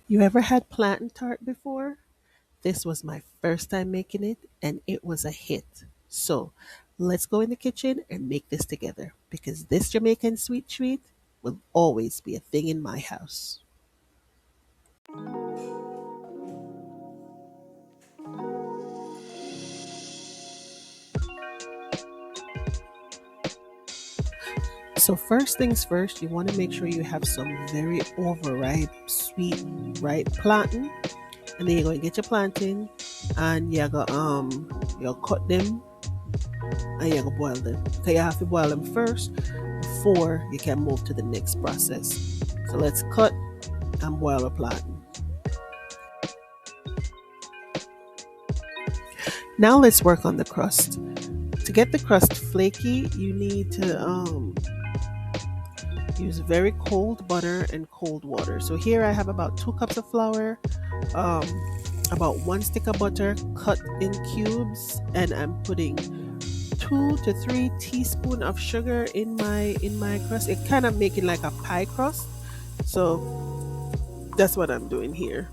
You ever had plantain tart before? This was my first time making it, and it was a hit. So let's go in the kitchen and make this together because this Jamaican sweet treat will always be a thing in my house. So first things first, you want to make sure you have some very overripe, sweet, ripe plantain, and then you're going to get your plantain, and you'll cut them and you're gonna boil them. Okay, you have to boil them first before you can move to the next process. So let's cut and boil a plantain. Now let's work on the crust. To get the crust flaky, you need to use very cold butter and cold water. So here I have about 2 cups of flour, um, about 1 stick of butter cut in cubes, and I'm putting 2 to 3 teaspoons of sugar in my crust. It kind of making like a pie crust. So that's what I'm doing here.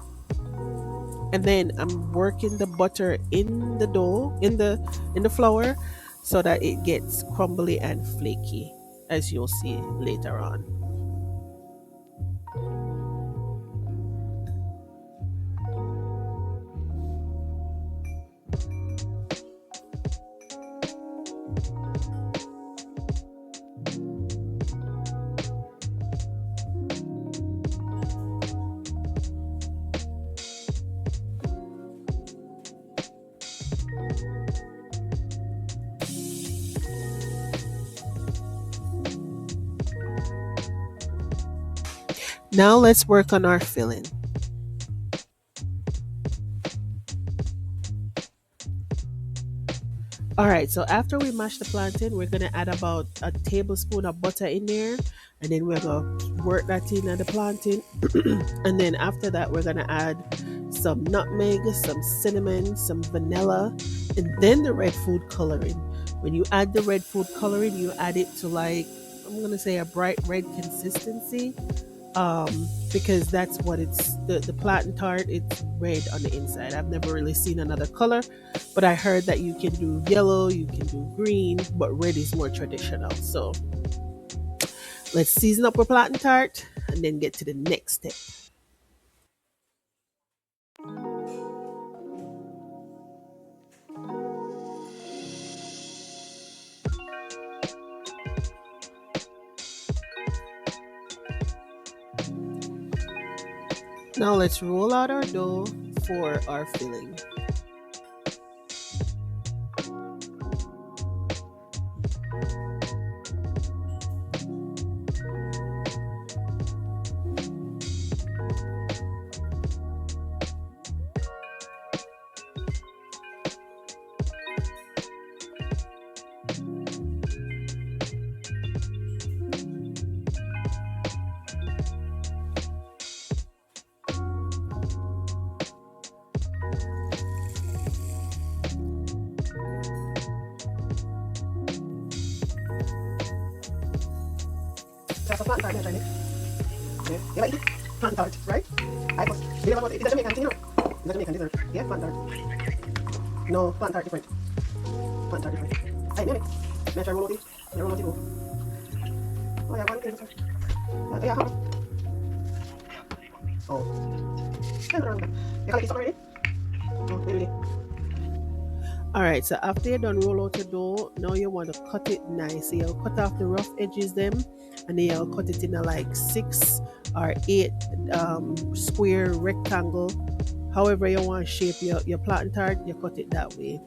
And then I'm working the butter in the dough, in the flour, so that it gets crumbly and flaky, as you'll see later on. Now let's work on our filling. All right, so after we mash the plantain, we're gonna add about a tablespoon of butter in there, and then we're gonna work that in at the plantain. And then after that, we're gonna add some nutmeg, some cinnamon, some vanilla, and then the red food coloring. When you add the red food coloring, you add it to like, I'm gonna say, a bright red consistency, because that's what it's the platin tart. It's red on the inside. I've never really seen another color, but I heard that you can do yellow, you can do green, but red is more traditional. So let's season up our platin tart and then get to the next step. Now let's roll out our dough for our filling. That's a plantain tart, yeah, try it. Yeah, you like it? Plantain tart, right? I was. Do you know what it's a Jamaican thing, you know? It's a Jamaican dessert. Yeah, plantain tart. No, plantain tart different. Plantain tart different. Hey, Mimi, may I try roll roti? May I roll roti go? Oh, yeah, one thing, sir. Yeah, how? Oh. You can like something already? Oh, maybe. All right, so after you're done roll out your dough, now you want to cut it nice. So you'll cut off the rough edges them, and then you'll cut it in a like 6 or 8 square rectangle. However you want to shape your plantain tart, you cut it that way.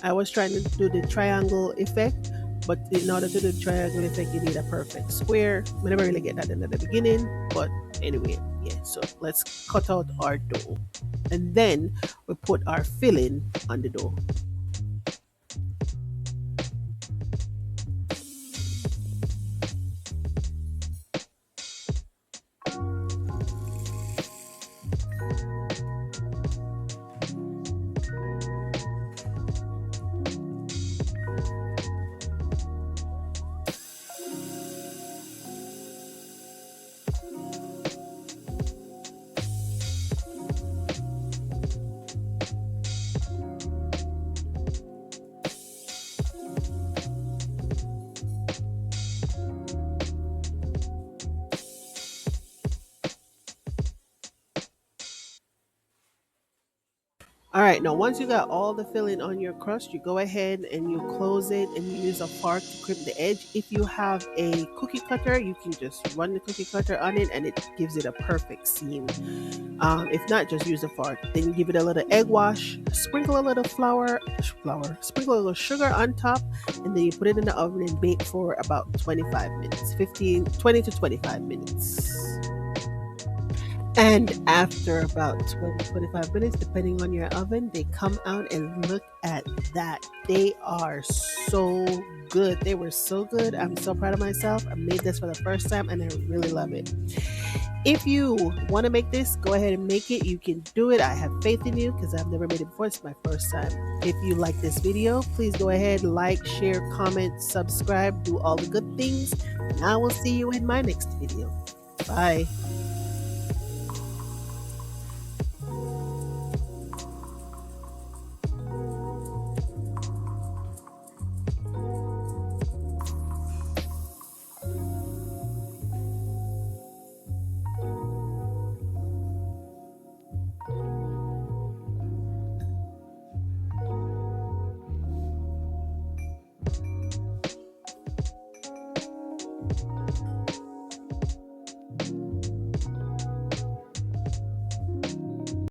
I was trying to do the triangle effect, but in order to do the triangle effect, you need a perfect square. We never really get that in the beginning, but anyway, yeah. So let's cut out our dough, and then we put our filling on the dough. All right, now once you got all the filling on your crust, you go ahead and you close it and you use a fork to crimp the edge. If you have a cookie cutter, you can just run the cookie cutter on it and it gives it a perfect seam. If not, just use a fork. Then you give it a little egg wash, sprinkle a little sprinkle a little sugar on top, and then you put it in the oven and bake for about 25 minutes, 20 to 25 minutes. And after about 20, 25 minutes, depending on your oven, they come out and look at that. They are so good. They were so good. I'm so proud of myself. I made this for the first time and I really love it. If you want to make this, go ahead and make it. You can do it. I have faith in you because I've never made it before. It's my first time. If you like this video, please go ahead, like, share, comment, subscribe, do all the good things. And I will see you in my next video. Bye.